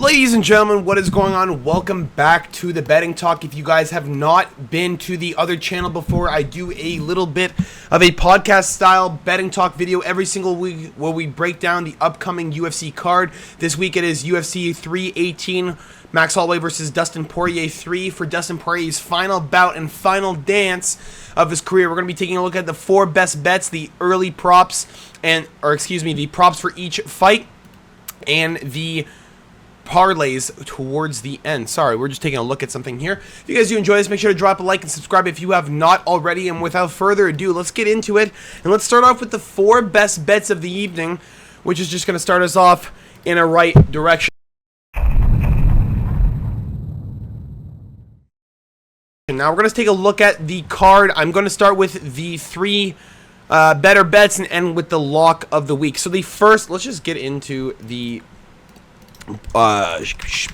Ladies and gentlemen, what is going on? Welcome back to the Betting Talk. If you guys have not been to the other channel before, I do a little bit of a podcast style Betting Talk video every single week where we break down the upcoming UFC card. This week it is UFC 318, Max Holloway versus Dustin Poirier 3 for Dustin Poirier's final bout and final dance of his career. We're going to be taking a look at the 4 best bets, the early props, the props for each fight, and the parlays towards the end. Sorry, we're just taking a look at something here. If you guys do enjoy this, make sure to drop a like and subscribe if you have not already. And without further ado, let's get into it. And let's start off with the 4 best bets of the evening, which is just going to start us off in a right direction. Now we're going to take a look at the card. I'm going to start with the 3 better bets and end with the lock of the week. So the first, let's just get into the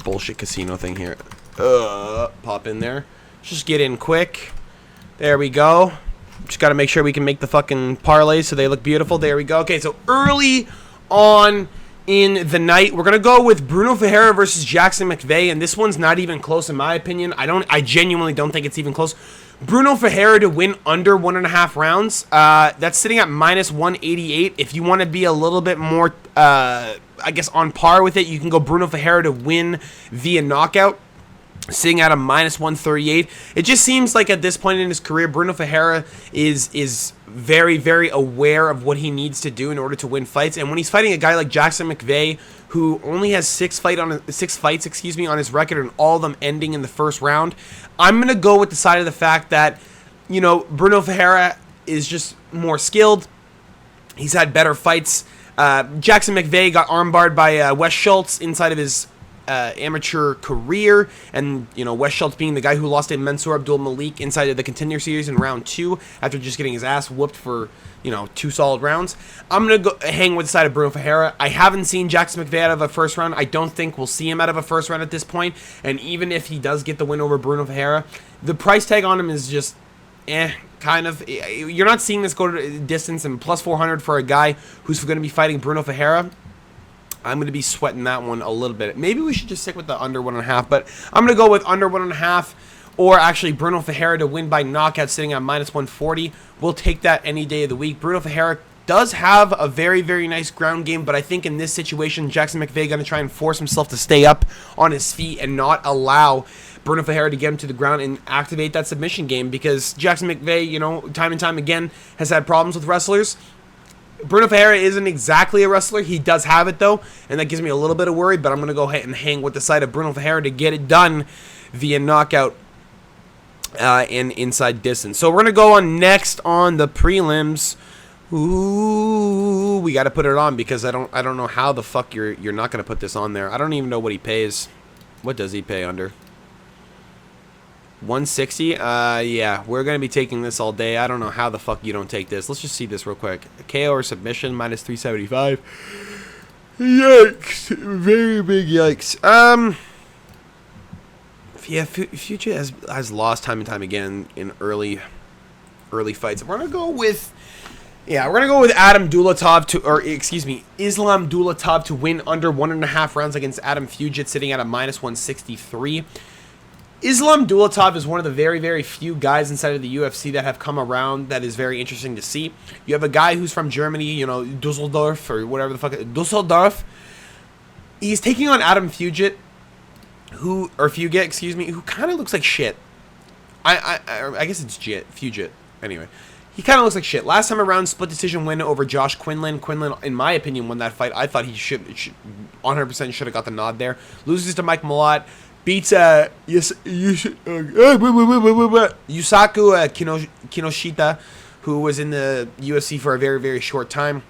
bullshit casino thing here. Pop in there. Just get in quick. There we go. Just got to make sure we can make the fucking parlays so they look beautiful. There we go. Okay, so early on in the night, we're gonna go with Bruno Ferreira versus Jackson McVeigh, and this one's not even close in my opinion. I genuinely don't think it's even close. Bruno Ferreira to win under 1.5 rounds. That's sitting at minus 188. If you want to be a little bit more, I guess, on par with it, you can go Bruno Ferreira to win via knockout, sitting at a minus 138. It just seems like at this point in his career, Bruno Ferreira is very, very aware of what he needs to do in order to win fights. And when he's fighting a guy like Jackson McVeigh, who only has 6 fights on his record, and all of them ending in the first round, I'm gonna go with the side of the fact that, you know, Bruno Ferreira is just more skilled. He's had better fights. Jackson McVeigh got armbarred by Wes Schultz inside of his amateur career, and you know, Wes Schultz being the guy who lost to Mansour Abdul Malik inside of the Contender Series in round 2 after just getting his ass whooped for, you know, 2 solid rounds. I'm gonna go hang with the side of Bruno Ferreira. I haven't seen Jackson McVeigh out of a first round. I don't think we'll see him out of a first round at this point, and even if he does get the win over Bruno Ferreira, the price tag on him is just kind of. You're not seeing this go to distance, and plus 400 for a guy who's going to be fighting Bruno Ferreira. I'm going to be sweating that one a little bit. Maybe we should just stick with the under 1.5, but I'm going to go with under 1.5, or actually Bruno Ferreira to win by knockout, sitting at minus 140. We'll take that any day of the week. Bruno Ferreira does have a very, very nice ground game, but I think in this situation, Jackson McVeigh going to try and force himself to stay up on his feet and not allow Bruno Ferreira to get him to the ground and activate that submission game, because Jackson McVeigh, you know, time and time again has had problems with wrestlers. Bruno Ferreira isn't exactly a wrestler. He does have it, though, and that gives me a little bit of worry, but I'm going to go ahead and hang with the side of Bruno Ferreira to get it done via knockout and inside distance. So we're going to go on next on the prelims. Ooh, we got to put it on because I don't know how the fuck you're not going to put this on there. I don't even know what he pays. What does he pay under? 160? Yeah, we're going to be taking this all day. I don't know how the fuck you don't take this. Let's just see this real quick. KO or submission, minus 375. Yikes. Very big yikes. Yeah, Future has lost time and time again in early fights. We're going to go with... Yeah, we're going to go with Islam Dulatov to win under 1.5 rounds against Adam Fugit, sitting at a minus 163. Islam Dulatov is one of the very, very few guys inside of the UFC that have come around that is very interesting to see. You have a guy who's from Germany, you know, Dusseldorf or whatever the fuck. Dusseldorf. He's taking on Adam Fugit, who kind of looks like shit. I guess it's Fugit. Anyway, he kind of looks like shit. Last time around, split decision win over Josh Quinlan. Quinlan, in my opinion, won that fight. I thought he should 100% should have got the nod there. Loses to Mike Malott. Beats Yusaku Kinoshita, who was in the UFC for a very, very short time.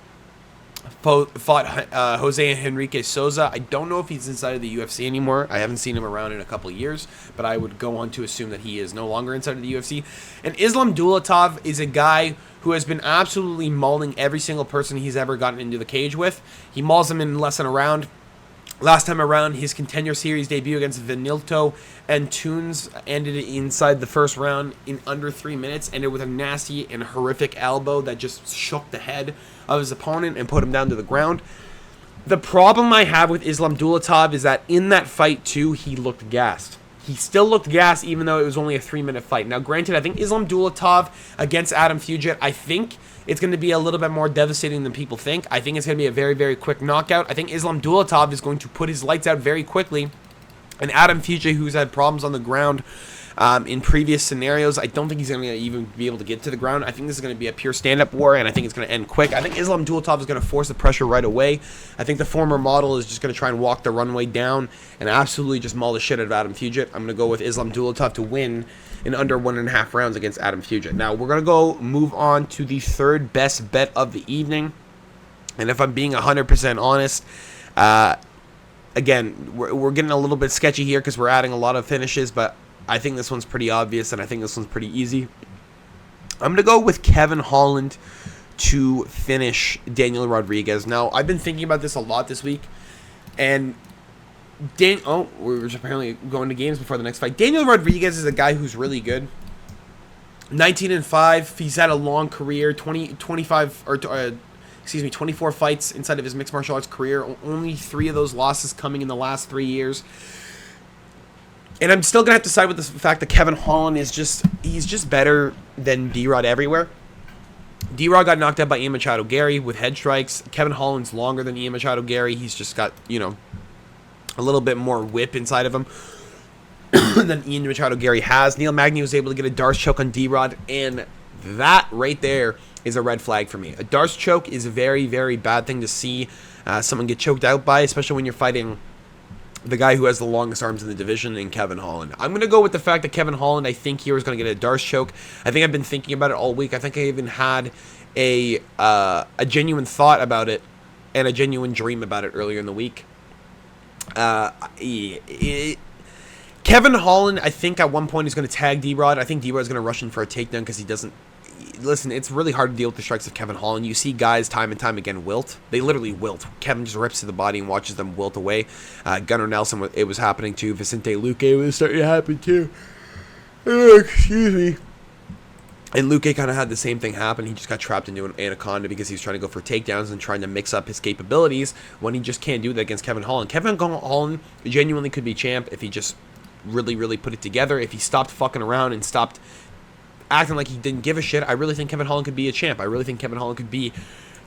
Fought Jose Henrique Souza. I don't know if he's inside of the UFC anymore. I haven't seen him around in a couple of years, but I would go on to assume that he is no longer inside of the UFC. And Islam Dulatov is a guy who has been absolutely mauling every single person he's ever gotten into the cage with. He mauls them in less than a round. Last time around, his Contender Series debut against Vinilto and Tunes ended inside the first round in under 3 minutes, ended with a nasty and horrific elbow that just shook the head of his opponent and put him down to the ground. The problem I have with Islam Dulatov is that in that fight, too, he looked gassed. He still looked gassed, even though it was only a 3-minute fight. Now, granted, I think Islam Dulatov against Adam Fugit, I think it's going to be a little bit more devastating than people think. I think it's going to be a very, very quick knockout. I think Islam Dulatov is going to put his lights out very quickly. And Adam Fugit, who's had problems on the ground in previous scenarios, I don't think he's going to even be able to get to the ground. I think this is going to be a pure stand-up war, and I think it's going to end quick. I think Islam Dulatov is going to force the pressure right away. I think the former model is just going to try and walk the runway down and absolutely just maul the shit out of Adam Fugit. I'm going to go with Islam Dulatov to win in under 1.5 rounds against Adam Fugit. Now, we're going to move on to the third best bet of the evening. And if I'm being 100% honest, again, we're getting a little bit sketchy here because we're adding a lot of finishes, but I think this one's pretty obvious, and I think this one's pretty easy. I'm going to go with Kevin Holland to finish Daniel Rodriguez. Now, I've been thinking about this a lot this week, and we're apparently going to games before the next fight. Daniel Rodriguez is a guy who's really good. 19-5. He's had a long career, 24 fights inside of his mixed martial arts career. Only 3 of those losses coming in the last 3 years. And I'm still going to have to side with the fact that Kevin Holland is he's just better than D-Rod everywhere. D-Rod got knocked out by Ian Machado Gary with head strikes. Kevin Holland's longer than Ian Machado Gary. He's just got, a little bit more whip inside of him than Ian Machado Gary has. Neil Magny was able to get a Darce choke on D-Rod, and that right there is a red flag for me. A Darce choke is a very, very bad thing to see someone get choked out by, especially when you're fighting the guy who has the longest arms in the division in Kevin Holland. I'm going to go with the fact that Kevin Holland, I think here, is going to get a Darce choke. I think I've been thinking about it all week. I think I even had a genuine thought about it and a genuine dream about it earlier in the week. Kevin Holland, I think at one point is going to tag D-Rod. I think D-Rod is going to rush in for a takedown because he doesn't... Listen, it's really hard to deal with the strikes of Kevin Holland. You see guys time and time again wilt. They literally wilt. Kevin just rips to the body and watches them wilt away. Gunnar Nelson, it was happening too. Vicente Luque, it was starting to happen too. Excuse me. And Luque kind of had the same thing happen. He just got trapped into an anaconda because he was trying to go for takedowns and trying to mix up his capabilities when he just can't do that against Kevin Holland. Kevin Holland genuinely could be champ if he just really, really put it together. If he stopped fucking around and stopped acting like he didn't give a shit, I really think Kevin Holland could be a champ. I really think Kevin Holland could be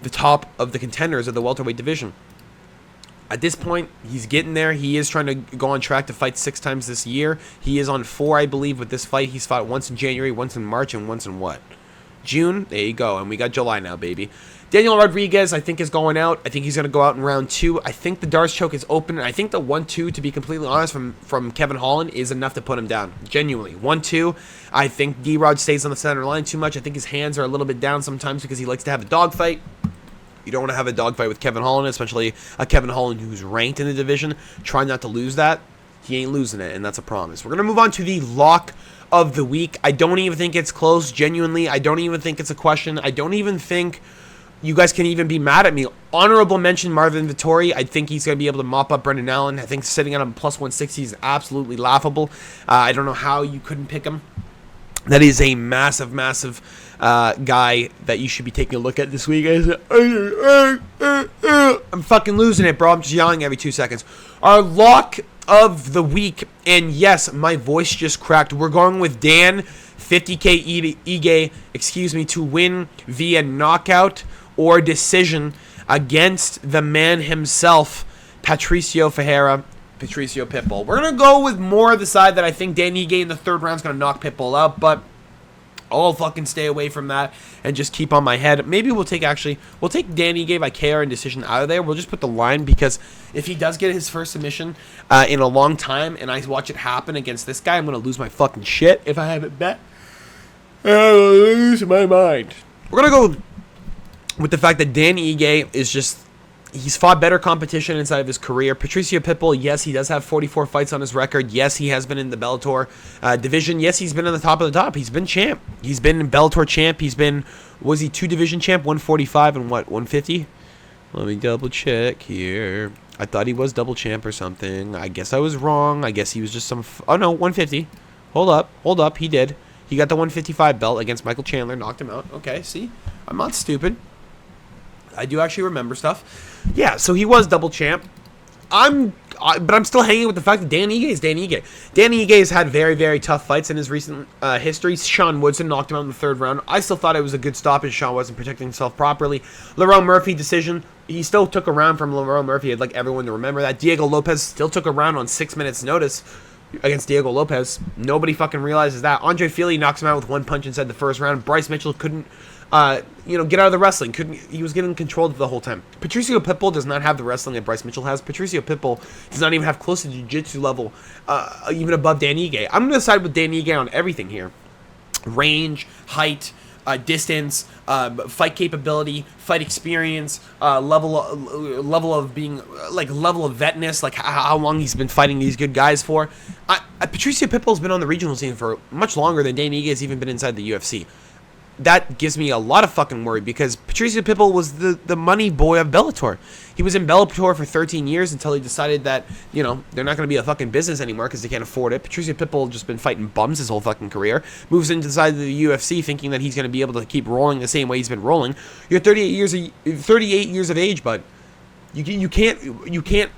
the top of the contenders of the welterweight division. At this point, he's getting there. He is trying to go on track to fight 6 times this year. He is on 4, I believe, with this fight. He's fought once in January, once in March, and once in what? June? There you go. And we got July now, baby. Daniel Rodriguez, I think, is going out. I think he's going to go out in round 2. I think the Darce choke is open. I think the 1-2, to be completely honest, from Kevin Holland is enough to put him down. Genuinely. 1-2. I think D-Rod stays on the center line too much. I think his hands are a little bit down sometimes because he likes to have a dogfight. You don't want to have a dogfight with Kevin Holland, especially a Kevin Holland who's ranked in the division. Try not to lose that. He ain't losing it, and that's a promise. We're going to move on to the lock of the week. I don't even think it's close. Genuinely, I don't even think it's a question. I don't even think you guys can even be mad at me. Honorable mention, Marvin Vettori. I think he's going to be able to mop up Brendan Allen. I think sitting at him plus 160 is absolutely laughable. I don't know how you couldn't pick him. That is a massive, massive guy that you should be taking a look at this week. I'm fucking losing it, bro. I'm just yelling every 2 seconds. Our lock of the week, and yes, my voice just cracked. We're going with Dan, 50K Ige, to win via knockout or decision against the man himself, Patricio Ferreira, Patricio Pitbull. We're going to go with more of the side that I think Dan Ige in the 3rd round is going to knock Pitbull out, but I'll fucking stay away from that and just keep on my head. Maybe we'll take Dan Ige by KO and decision out of there. We'll just put the line, because if he does get his first submission in a long time and I watch it happen against this guy, I'm going to lose my fucking shit if I have it bet. I'll lose my mind. We're going to go with the fact that Dan Ige is just... He's fought better competition inside of his career. Patricio Pitbull, yes, he does have 44 fights on his record. Yes, he has been in the Bellator division. Yes, he's been on the top of the top. He's been champ. He's been Bellator champ. He's been, was he 2 division champ? 145 and what, 150? Let me double check here. I thought he was double champ or something. I guess I was wrong. I guess he was just some... Oh, no, 150. Hold up. He did. He got the 155 belt against Michael Chandler. Knocked him out. Okay, see? I'm not stupid. I do actually remember stuff. Yeah, so he was double champ. But I'm still hanging with the fact that Dan Ige is Dan Ige. Dan Ige has had very, very tough fights in his recent history. Sean Woodson knocked him out in the 3rd round. I still thought it was a good stoppage. Sean wasn't protecting himself properly. Lerone Murphy decision. He still took a round from Lerone Murphy. I'd like everyone to remember that. Diego Lopez still took a round on 6 minutes notice against Diego Lopez. Nobody fucking realizes that. Andre Fili knocks him out with 1 punch inside the 1st round. Bryce Mitchell couldn't get out of the wrestling. He was getting controlled the whole time. Patricio Pitbull does not have the wrestling that Bryce Mitchell has. Patricio Pitbull does not even have close to jiu-jitsu level, even above Dan Ige. I'm going to side with Dan Ige on everything here. Range, height, distance, fight capability, fight experience, level of being, level of vetness, how long he's been fighting these good guys for. Patricio Pitbull's been on the regional scene for much longer than Dan Ige has even been inside the UFC. That gives me a lot of fucking worry because Patricio Pitbull was the money boy of Bellator. He was in Bellator for 13 years until he decided that, they're not going to be a fucking business anymore because they can't afford it. Patricio Pitbull just been fighting bums his whole fucking career. Moves inside the UFC thinking that he's going to be able to keep rolling the same way he's been rolling. You're 38 years of age, but you can't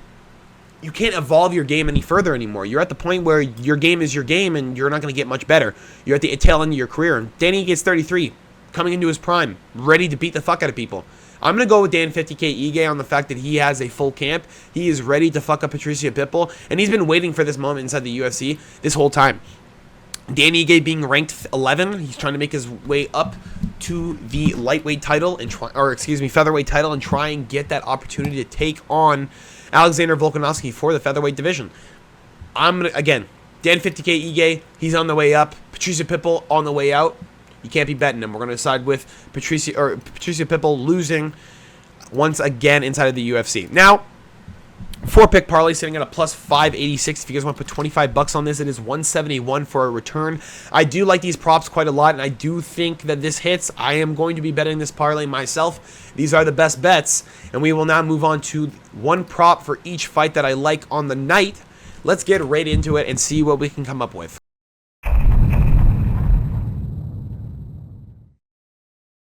evolve your game any further anymore. You're at the point where your game is your game and you're not going to get much better. You're at the tail end of your career. And Danny gets 33, coming into his prime, ready to beat the fuck out of people. I'm going to go with Dan 50K Ige on the fact that he has a full camp. He is ready to fuck up Patricio Pitbull, and he's been waiting for this moment inside the UFC this whole time. Dan Ige being ranked 11, he's trying to make his way up to the lightweight title featherweight title and try and get that opportunity to take on Alexander Volkanovski for the featherweight division. Dan 50K Ige, he's on the way up. Patricio Pitbull on the way out. You can't be betting him. We're going to side with Patricio Pitbull losing once again inside of the UFC. Now, 4-pick parlay sitting at a plus 586. If you guys want to put $25 on this, it is 171 for a return. I do like these props quite a lot, and I do think that this hits. I am going to be betting this parlay myself. These are the best bets, and we will now move on to one prop for each fight that I like on the night. Let's get right into it and see what we can come up with.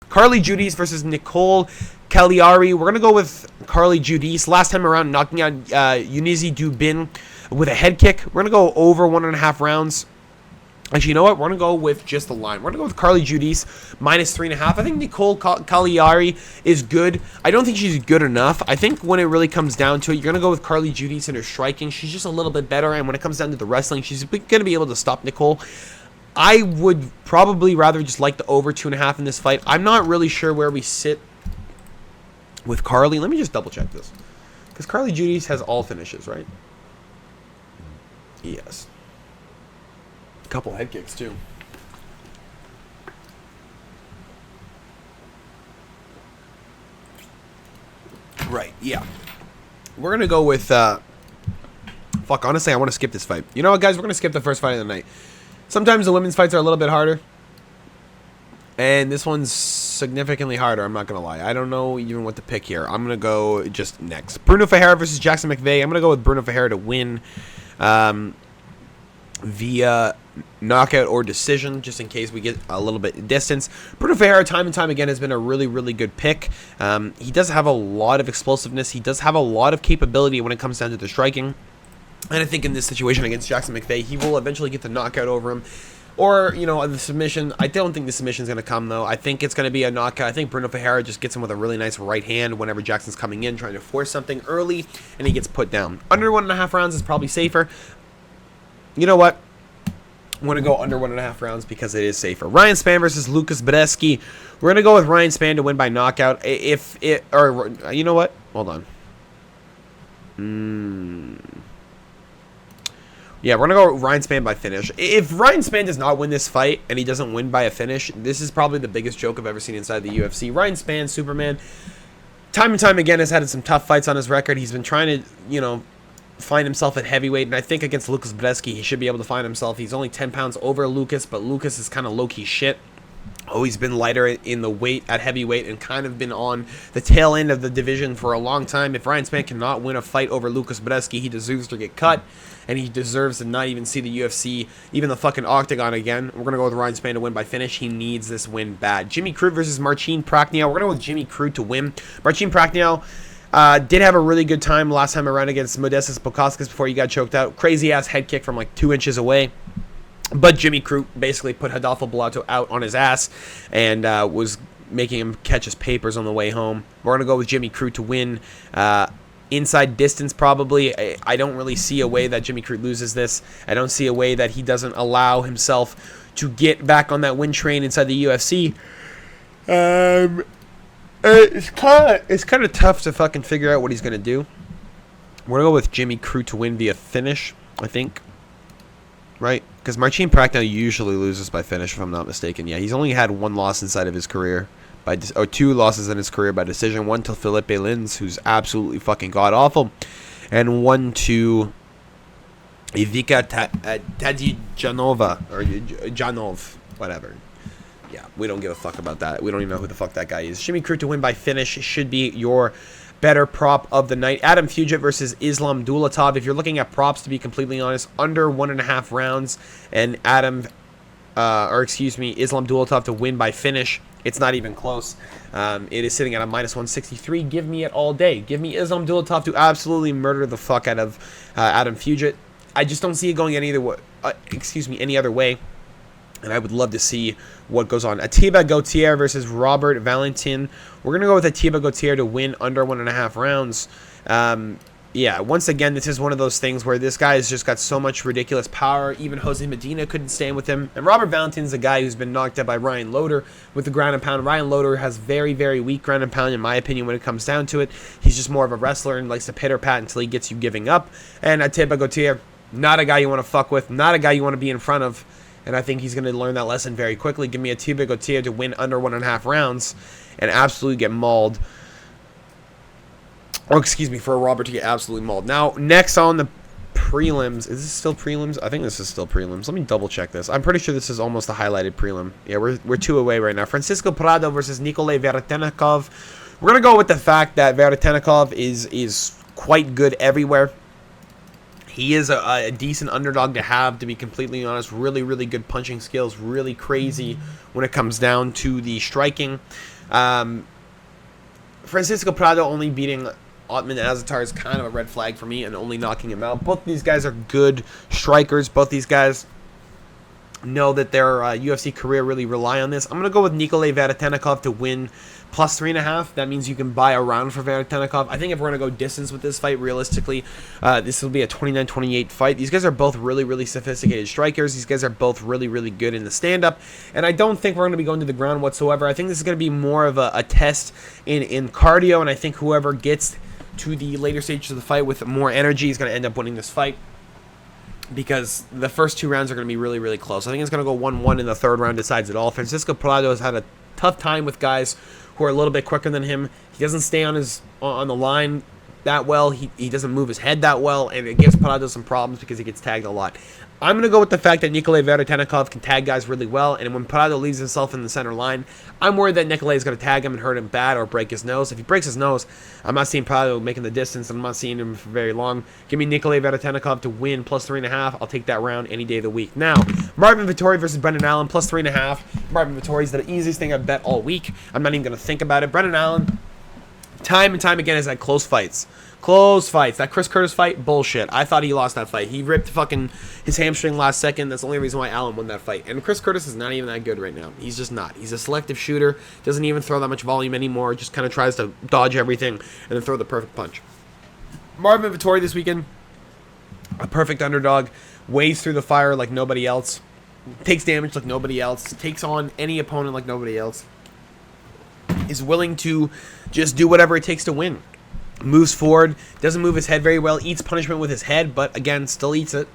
Carly Judice versus Nicole Cagliari. We're going to go with Carly Judice. Last time around, knocking out Eunice Dubin with a head kick. We're going to go over 1.5 rounds. Actually, you know what? We're going to go with just the line. We're going to go with Carly Judice minus 3.5. I think Nicole Cagliari is good. I don't think she's good enough. I think when it really comes down to it, you're going to go with Carly Judice in her striking. She's just a little bit better. And when it comes down to the wrestling, she's going to be able to stop Nicole. I would probably rather just like the over 2.5 in this fight. I'm not really sure where we sit with Carly. Let me just double check this. Because Carly Judice has all finishes, right? Yes. A couple head kicks, too. Right, yeah. We're going to go with... Fuck, honestly, I want to skip this fight. You know what, guys? We're going to skip the first fight of the night. Sometimes the women's fights are a little bit harder. And this one's significantly harder, I'm not going to lie. I don't know even what to pick here. I'm going to go just next. Bruno Ferreira versus Jackson McVeigh. I'm going to go with Bruno Ferreira to win via knockout or decision, just in case we get a little bit of distance. Bruno Ferreira, time and time again, has been a really, really good pick. He does have a lot of explosiveness. He does have a lot of capability when it comes down to the striking. And I think in this situation against Jackson McVeigh, he will eventually get the knockout over him. Or, the submission. I don't think the submission's going to come, though. I think it's going to be a knockout. I think Bruno Ferreira just gets him with a really nice right hand whenever Jackson's coming in, trying to force something early, and he gets put down. Under 1.5 rounds is probably safer. You know what? I'm going to go under 1.5 rounds because it is safer. Ryan Spann versus Lucas Bredesky. We're going to go with Ryan Spann to win by knockout. You know what? Hold on. Yeah, we're going to go Ryan Spann by finish. If Ryan Spann does not win this fight and he doesn't win by a finish, this is probably the biggest joke I've ever seen inside the UFC. Ryan Spann, Superman, time and time again has had some tough fights on his record. He's been trying to, find himself at heavyweight, and I think against Lucas Bredesky, he should be able to find himself. He's only 10 pounds over Lucas, but Lucas is kind of low-key shit. Always been lighter in the weight at heavyweight and kind of been on the tail end of the division for a long time. If Ryan Spann cannot win a fight over Lucas Bredesky, he deserves to get cut, and he deserves to not even see the UFC, even the fucking octagon again. We're going to go with Ryan Spann to win by finish. He needs this win bad. Jimmy Crute versus Marcin Prachnio. We're going to go with Jimmy Crute to win. Marcin Prachnio did have a really good time last time around against Modestas Bukauskas before he got choked out. Crazy-ass head kick from like 2 inches away. But Jimmy Crute basically put Rodolfo Bellato out on his ass and was making him catch his papers on the way home. We're going to go with Jimmy Crute to win. Inside distance, probably. I don't really see a way that Jimmy Crute loses this. I don't see a way that he doesn't allow himself to get back on that win train inside the UFC. It's kind of tough to fucking figure out what he's going to do. We're going to go with Jimmy Crute to win via finish, I think. Right? Because Marcin Prachnio usually loses by finish, if I'm not mistaken. Yeah, he's only had 1 loss inside of his career, or 2 losses in his career by decision. 1 to Felipe Lins, who's absolutely fucking god-awful, and 1 to Ivica Tadžijanova, or Janov, whatever. Yeah, we don't give a fuck about that. We don't even know who the fuck that guy is. Jimmy Crute to win by finish should be your better prop of the night. Adam Fugit versus Islam Dulatov. If you're looking at props, to be completely honest, under 1.5 rounds, and Islam Dulatov to win by finish, it's not even close. It is sitting at a -163. Give me it all day. Give me Islam Dulatov to absolutely murder the fuck out of Adam Fugit. I just don't see it going any other way. And I would love to see what goes on. Atiba Gauthier versus Robert Valentin. We're going to go with Atiba Gauthier to win under 1.5 rounds. Yeah, once again, this is one of those things where this guy has just got so much ridiculous power. Even Jose Medina couldn't stand with him. And Robert Valentin's a guy who's been knocked out by Ryan Loder with the ground and pound. Ryan Loder has very, very weak ground and pound, in my opinion, when it comes down to it. He's just more of a wrestler and likes to pitter-pat until he gets you giving up. And Atiba Gauthier, not a guy you want to fuck with, not a guy you want to be in front of. And I think he's going to learn that lesson very quickly. Give me Atiba Gauthier to win under 1.5 rounds and absolutely get mauled. Or, excuse me, for a Robert to get absolutely mauled. Now, next on the prelims. Is this still prelims? I think this is still prelims. Let me double check this. I'm pretty sure this is almost a highlighted prelim. Yeah, we're 2 away right now. Francisco Prado versus Nikolay Veretennikov. We're going to go with the fact that Veretennikov is quite good everywhere. He is a decent underdog to have, to be completely honest. Really, really good punching skills. Really crazy when it comes down to the striking. Francisco Prado only beating Otman Azatar is kind of a red flag for me, and only knocking him out. Both these guys are good strikers. Both these guys know that their UFC career really rely on this. I'm going to go with Nikolay Veretennikov to win plus 3.5. That means you can buy a round for Veretennikov. I think if we're going to go distance with this fight, realistically, this will be a 29-28 fight. These guys are both really, really sophisticated strikers. These guys are both really, really good in the stand-up. And I don't think we're going to be going to the ground whatsoever. I think this is going to be more of a test in cardio, and I think whoever gets to the later stages of the fight with more energy is going to end up winning this fight, because the first 2 rounds are going to be really, really close. I think it's going to go 1-1 in the 3rd round, decides it all. Francisco Prado has had a tough time with guys who are a little bit quicker than him. He doesn't stay on the line that well. He doesn't move his head that well, and it gives Prado some problems because he gets tagged a lot. I'm going to go with the fact that Nikolay Veretennikov can tag guys really well, and when Prado leaves himself in the center line, I'm worried that Nikolay is going to tag him and hurt him bad or break his nose. If he breaks his nose, I'm not seeing Prado making the distance, and I'm not seeing him for very long. Give me Nikolay Veretennikov to win plus 3.5. I'll take that round any day of the week. Now, Marvin Vettori versus Brendan Allen plus 3.5. Marvin Vettori is the easiest thing I've bet all week. I'm not even going to think about it. Brendan Allen, time and time again, has had close fights. Close fights. That Chris Curtis fight, bullshit. I thought he lost that fight. He ripped fucking his hamstring last second. That's the only reason why Allen won that fight. And Chris Curtis is not even that good right now. He's just not. He's a selective shooter. Doesn't even throw that much volume anymore. Just kind of tries to dodge everything and then throw the perfect punch. Marvin Vettori this weekend, a perfect underdog. Weighs through the fire like nobody else. Takes damage like nobody else. Takes on any opponent like nobody else. Is willing to just do whatever it takes to win. Moves forward, doesn't move his head very well, eats punishment with his head, but again, still eats it.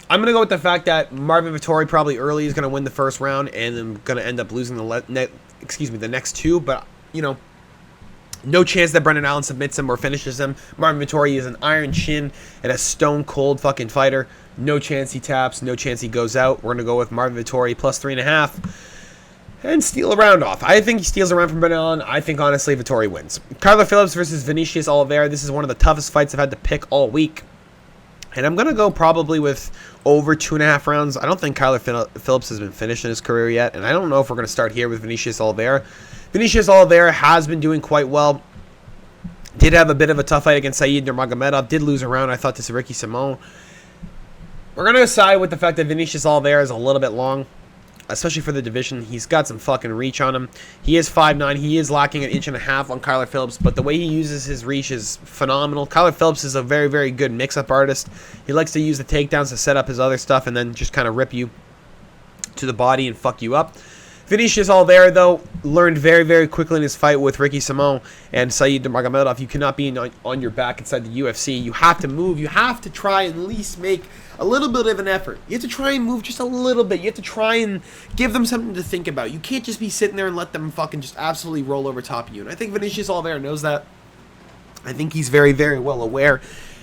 I'm going to go with the fact that Marvin Vettori probably early is going to win the first round and then going to end up losing the next 2, but, you know, no chance that Brendan Allen submits him or finishes him. Marvin Vettori is an iron chin and a stone-cold fucking fighter. No chance he taps, no chance he goes out. We're going to go with Marvin Vettori plus 3.5. and steal a round off. I think he steals a round from Brendan Allen. I think, honestly, Vettori wins. Kyler Phillips versus Vinicius Oliveira. This is one of the toughest fights I've had to pick all week. And I'm going to go probably with over 2.5 rounds. I don't think Kyler Phillips has been finished in his career yet. And I don't know if we're going to start here with Vinicius Oliveira. Vinicius Oliveira has been doing quite well. Did have a bit of a tough fight against Said Nurmagomedov. Did lose a round, I thought, to Ricky Simon. We're going to side with the fact that Vinicius Oliveira is a little bit long, especially for the division. He's got some fucking reach on him. He is 5'9". He is lacking 1.5 inches on Kyler Phillips, but the way he uses his reach is phenomenal. Kyler Phillips is a very, very good mix-up artist. He likes to use the takedowns to set up his other stuff and then just kind of rip you to the body and fuck you up. Vinicius Oliveira, though, learned very, very quickly in his fight with Ricky Simon and Said Nurmagomedov. You cannot be on your back inside the UFC. You have to move. You have to try and at least make a little bit of an effort. You have to try and move just a little bit. You have to try and give them something to think about. You can't just be sitting there and let them fucking just absolutely roll over top of you. And I think Vinicius Oliveira knows that. I think he's very, very well aware.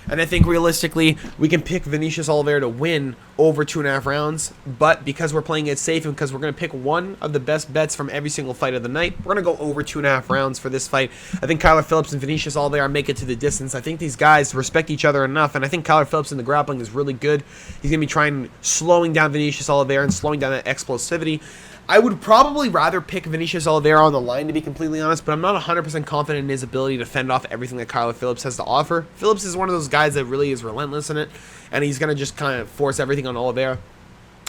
And I think realistically, we can pick Vinicius Oliveira to win over 2.5 rounds. But because we're playing it safe and because we're going to pick one of the best bets from every single fight of the night, we're going to go over 2.5 rounds for this fight. I think Kyler Phillips and Vinicius Oliveira make it to the distance. I think these guys respect each other enough. And I think Kyler Phillips in the grappling is really good. He's going to be trying slowing down Vinicius Oliveira and slowing down that explosivity. I would probably rather pick Vinicius Oliveira on the line, to be completely honest, but I'm not 100% confident in his ability to fend off everything that Kyler Phillips has to offer. Phillips is one of those guys that really is relentless in it, and he's going to just kind of force everything on Oliveira.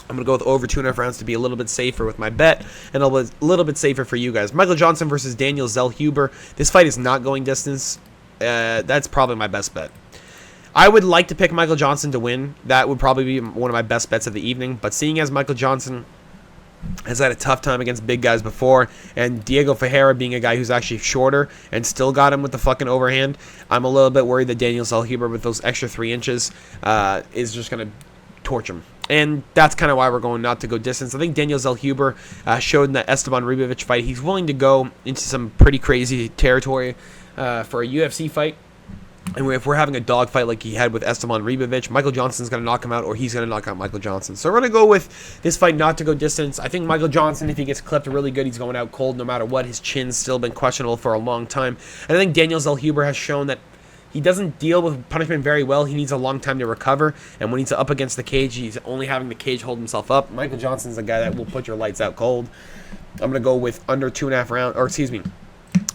I'm going to go with over 2.5 rounds to be a little bit safer with my bet, and a little bit safer for you guys. Michael Johnson versus Daniel Zellhuber. This fight is not going distance. That's probably my best bet. I would like to pick Michael Johnson to win. That would probably be one of my best bets of the evening, but seeing as Michael Johnson has had a tough time against big guys before, and Diego Ferreira being a guy who's actually shorter and still got him with the fucking overhand, I'm a little bit worried that Daniel Zellhuber with those extra 3 inches is just going to torch him. And that's kind of why we're going not to go distance. I think Daniel Zellhuber showed in that Esteban Ribovic fight he's willing to go into some pretty crazy territory for a UFC fight. And if we're having a dogfight like he had with Esteban Ribovic, Michael Johnson's going to knock him out, or he's going to knock out Michael Johnson. So we're going to go with this fight not to go distance. I think Michael Johnson, if he gets clipped really good, he's going out cold no matter what. His chin's still been questionable for a long time. And I think Daniel Zellhuber has shown that he doesn't deal with punishment very well. He needs a long time to recover. And when he's up against the cage, he's only having the cage hold himself up. Michael Johnson's a guy that will put your lights out cold. I'm going to go with under 2.5 rounds, or excuse me,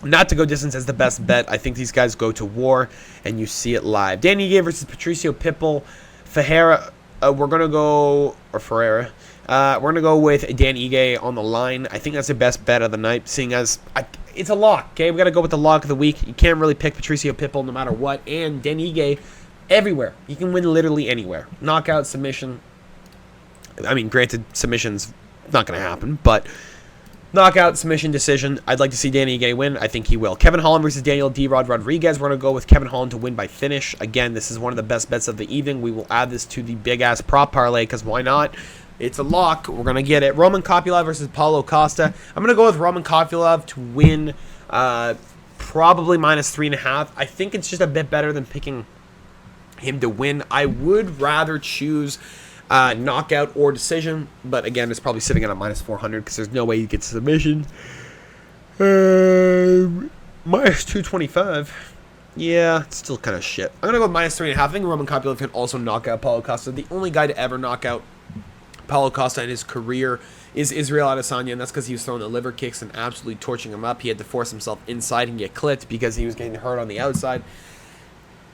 not to go distance as the best bet. I think these guys go to war, and you see it live. Danny Ige versus Patricio Pitbull. Ferreira, we're going to go, or Ferreira. We're going to go with Dan Ige on the line. I think that's the best bet of the night, seeing as it's a lock, okay? We got to go with the lock of the week. You can't really pick Patricio Pitbull no matter what, and Dan Ige everywhere. You can win literally anywhere. Knockout, submission. I mean, granted, submission's not going to happen, but knockout, submission, decision. I'd like to see Danny Ige win. I think he will. Kevin Holland versus Daniel D-Rod Rodriguez. We're going to go with Kevin Holland to win by finish. Again, this is one of the best bets of the evening. We will add this to the big-ass prop parlay, because why not? It's a lock. We're going to get it. Roman Kopylov versus Paulo Costa. I'm going to go with Roman Kopylov to win, probably minus 3.5. I think it's just a bit better than picking him to win. I would rather choose knockout or decision, but again, it's probably sitting at a minus 400 because there's no way you get submission. Minus 225. Yeah, it's still kind of shit. I'm gonna go with minus 3.5. I think Roman Kopylov can also knock out Paulo Costa. The only guy to ever knock out Paulo Costa in his career is Israel Adesanya, and that's because he was throwing the liver kicks and absolutely torching him up. He had to force himself inside and get clipped because he was getting hurt on the outside.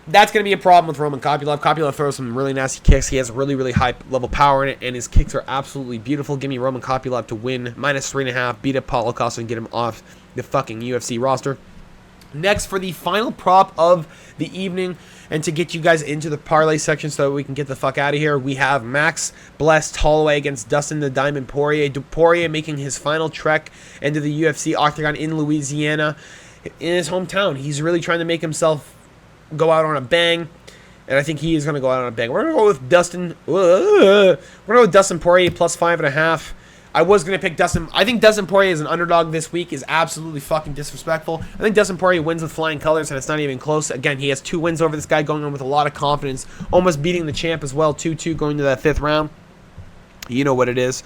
That's going to be a problem with Roman Kopylov. Kopylov throws some really nasty kicks. He has really, really high level power in it, and his kicks are absolutely beautiful. Give me Roman Kopylov to win, minus 3.5, beat up Paulo Costa and get him off the fucking UFC roster. Next, for the final prop of the evening, and to get you guys into the parlay section so that we can get the fuck out of here, we have Max Blessed Holloway against Dustin the Diamond Poirier. Poirier making his final trek into the UFC octagon in Louisiana, in his hometown. He's really trying to make himself go out on a bang, and I think he is going to go out on a bang. We're going to go with Dustin. We're going to go with Dustin Poirier plus 5.5. I was going to pick Dustin. I think Dustin Poirier as an underdog this week is absolutely fucking disrespectful. I think Dustin Poirier wins with flying colors, and it's not even close. Again, he has 2 wins over this guy, going on with a lot of confidence, almost beating the champ as well, 2-2 going to that 5th round. You know what it is.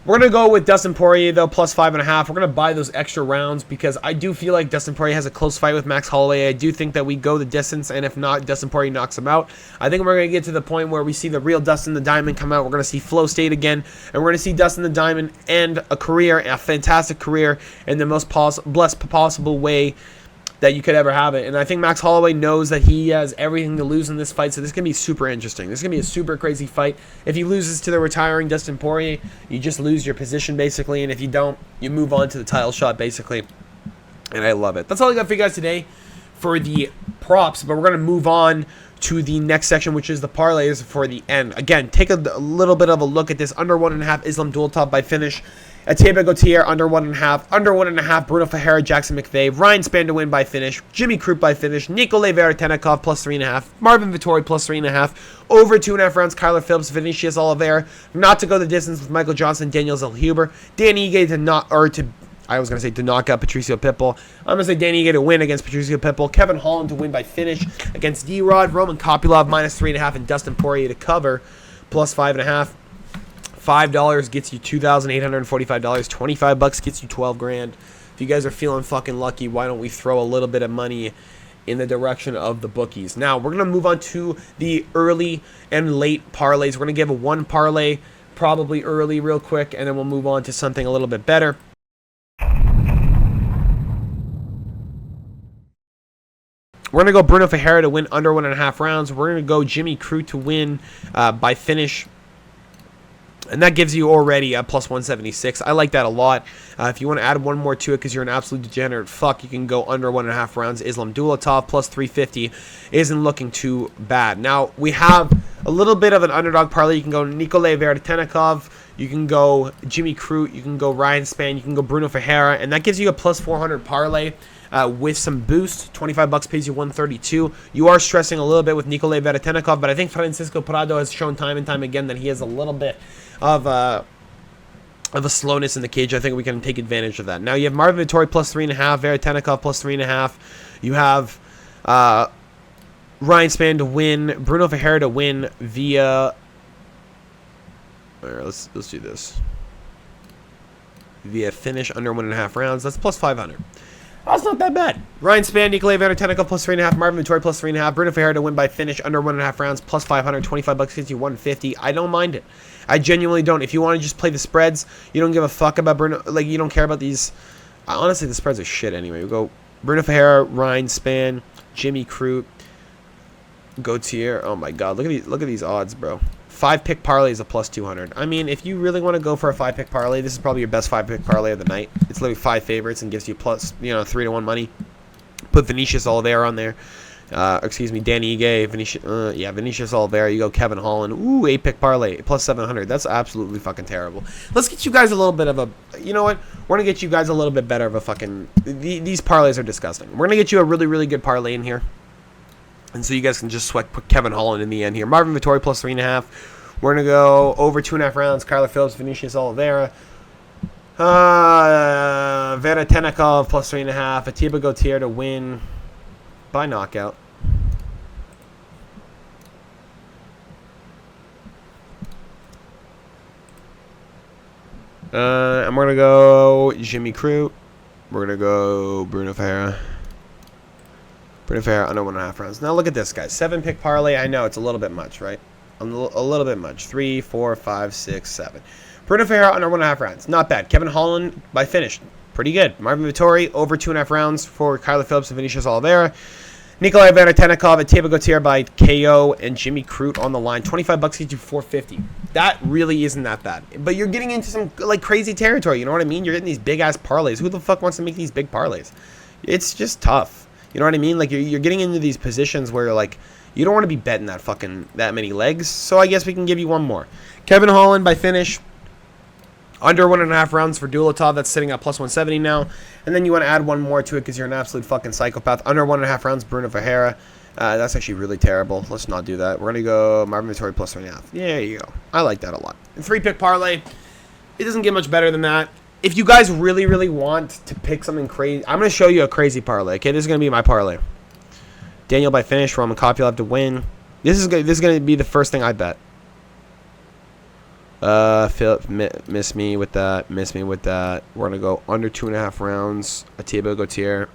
We're going to go with Dustin Poirier, though, plus 5.5. We're going to buy those extra rounds because I do feel like Dustin Poirier has a close fight with Max Holloway. I do think that we go the distance, and if not, Dustin Poirier knocks him out. I think we're going to get to the point where we see the real Dustin the Diamond come out. We're going to see Flow State again, and we're going to see Dustin the Diamond end a career, a fantastic career, in the most blessed possible way that you could ever have it. And I think Max Holloway knows that he has everything to lose in this fight, so this is going to be super interesting. This is going to be a super crazy fight. If he loses to the retiring Dustin Poirier, you just lose your position, basically, and if you don't, you move on to the title shot, basically. And I love it. That's all I got for you guys today for the props, but we're going to move on to the next section, which is the parlays for the end. Again, take a little bit of a look at this. Under 1.5 Islam dual top by finish. Atiba Gautier under 1.5. Under 1.5 Bruno Ferreira, Jackson McVeigh. Ryan Spann to win by finish. Jimmy Crute by finish. Nikolay Veretennikov plus 3.5. Marvin Vettori plus 3.5. Over 2.5 rounds Kyler Phillips, Vinicius Oliveira. Not to go the distance with Michael Johnson, Daniel Zellhuber. Danny Ige to knock out Patricio Pitbull. I'm going to say Danny Ige to win against Patricio Pitbull. Kevin Holland to win by finish against D-Rod. Roman Kopylov minus 3.5. And Dustin Poirier to cover plus 5.5. $5 gets you $2,845. $25 gets you 12 grand. If you guys are feeling fucking lucky, why don't we throw a little bit of money in the direction of the bookies? Now, we're going to move on to the early and late parlays. We're going to give a one parlay probably early real quick, and then we'll move on to something a little bit better. We're going to go Bruno Ferreira to win under 1.5 rounds. We're going to go Jimmy Crute to win by finish. And that gives you already a plus 176. I like that a lot. If you want to add one more to it because you're an absolute degenerate fuck, you can go under 1.5 rounds. Islam Dulatov plus 350 isn't looking too bad. Now, we have a little bit of an underdog parlay. You can go Nikolay Veretennikov. You can go Jimmy Crute. You can go Ryan Spann. You can go Bruno Ferreira. And that gives you a plus 400 parlay. With some boost. $25 pays you 132. You are stressing a little bit with Nikolay Veretennikov, but I think Francisco Prado has shown time and time again that he has a little bit of a slowness in the cage. I think we can take advantage of that. Now you have Marvin Vettori plus 3.5, Veretennikov plus 3.5. You have Ryan Spann to win, Bruno Ferreira to win via. All right, let's do this via finish under 1.5 rounds. That's plus 500. That's not that bad. Ryan Spann, Nikolay Veretennikov plus 3.5, Marvin Vettori plus 3.5, Bruno Ferreira to win by finish under 1.5 rounds plus 500. $25 gets you 150. I don't mind it. I genuinely don't. If you want to just play the spreads, you don't give a fuck about Bruno. Like, you don't care about these. Honestly, the spreads are shit anyway. We go Bruno Ferreira, Ryan Spann, Jimmy Crute, Gautier. Oh my god, look at these odds, bro. 5-pick parlay is a plus 200. I mean, if you really want to go for a 5-pick parlay, this is probably your best 5-pick parlay of the night. It's literally 5 favorites and gives you plus, 3-to-1 money. Put Vinicius Oliveira on there. Excuse me, Danny Ige, Vinicius Oliveira. You go Kevin Holland. Ooh, 8-pick parlay, plus 700. That's absolutely fucking terrible. Let's get you guys a little bit of a, you know what? We're going to get you guys a little bit better of a fucking, these parlays are disgusting. We're going to get you a really, really good parlay in here. And so you guys can just put Kevin Holland in the end here. Marvin Vettori plus 3.5. We're going to go over 2.5 rounds. Kyler Phillips, Vinicius Oliveira. Veretennikov plus 3.5. Atiba Gautier to win by knockout. And we're going to go Jimmy Crute. We're going to go Bruno Ferreira. Bruno Ferreira under 1.5 rounds. Now look at this, guys. 7-pick parlay. I know it's a little bit much, right? A little bit much. 3, 4, 5, 6, 7. Bruno Ferreira under 1.5 rounds. Not bad. Kevin Holland by finish. Pretty good. Marvin Vettori over 2.5 rounds for Kyler Phillips and Vinicius Oliveira. Nikolay Veretennikov and Atiba Gautier by KO, and Jimmy Crute on the line. $25 gets you 450. That really isn't that bad. But you're getting into some like crazy territory. You know what I mean? You're getting these big ass parlays. Who the fuck wants to make these big parlays? It's just tough. You know what I mean? Like you're getting into these positions where like you don't want to be betting that many legs. So I guess we can give you one more. Kevin Holland by finish. Under 1.5 rounds for Dulatov. That's sitting at plus 170 now. And then you want to add one more to it because you're an absolute fucking psychopath. Under 1.5 rounds, Bruno Ferreira. That's actually really terrible. Let's not do that. We're going to go Marvin Vettori plus 3.5. There you go. I like that a lot. 3-pick parlay. It doesn't get much better than that. If you guys really, really want to pick something crazy, I'm going to show you a crazy parlay. Okay, this is going to be my parlay. Daniel by finish. Roman Kopylov to win. This is going to be the first thing I bet. Philip missed me with that. Missed me with that. We're going to go under 2.5 rounds. A Thibaut Gauthier.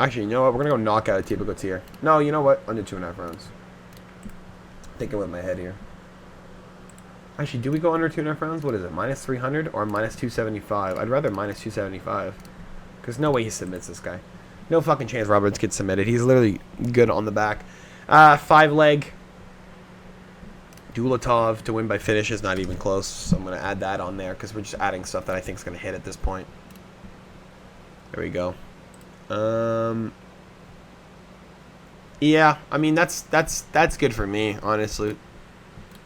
Actually, you know what? We're going to go knockout a Thibaut Gauthier. No, you know what? Under 2.5 rounds. Thinking with my head here. Actually, do we go under 2.5 rounds? What is it? Minus 300 or minus 275? I'd rather minus 275. Because no way he submits this guy. No fucking chance Roberts gets submitted. He's literally good on the back. 5-leg. Dulatov to win by finish is not even close. So I'm going to add that on there because we're just adding stuff that I think is going to hit at this point. There we go. Yeah, I mean, that's good for me, honestly.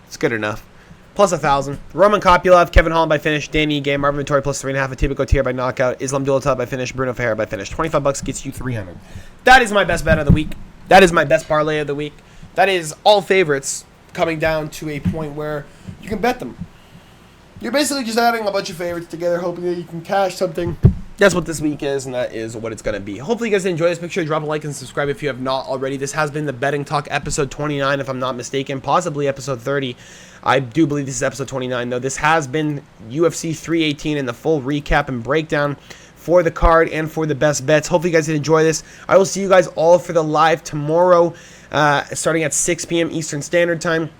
It's good enough. Plus 1,000. Roman Kopylov, Kevin Holland by finish, Danny Game, Marvin Vettori plus 3.5, Thibaut Gauthier by knockout, Islam Dulatov by finish, Bruno Ferreira by finish. $25 gets you 300. That is my best bet of the week. That is my best parlay of the week. That is all favorites coming down to a point where you can bet them. You're basically just adding a bunch of favorites together, hoping that you can cash something. That's what this week is, and that is what it's going to be. Hopefully you guys enjoy this. Make sure you drop a like and subscribe if you have not already. This has been the Betting Talk episode 29, if I'm not mistaken, possibly episode 30. I do believe this is episode 29, though. This has been UFC 318 and the full recap and breakdown for the card and for the best bets. Hopefully you guys did enjoy this. I will see you guys all for the live tomorrow, starting at 6 p.m. Eastern Standard Time.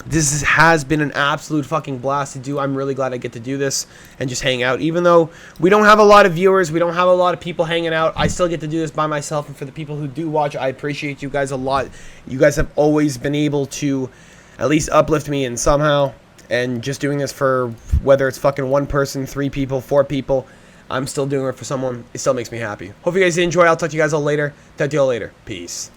This has been an absolute fucking blast to do. I'm really glad I get to do this and just hang out. Even though we don't have a lot of viewers, we don't have a lot of people hanging out, I still get to do this by myself. And for the people who do watch, I appreciate you guys a lot. You guys have always been able to at least uplift me in somehow. And just doing this for whether it's fucking one person, 3 people, 4 people, I'm still doing it for someone. It still makes me happy. Hope you guys enjoy. I'll talk to you guys all later. Talk to you all later. Peace.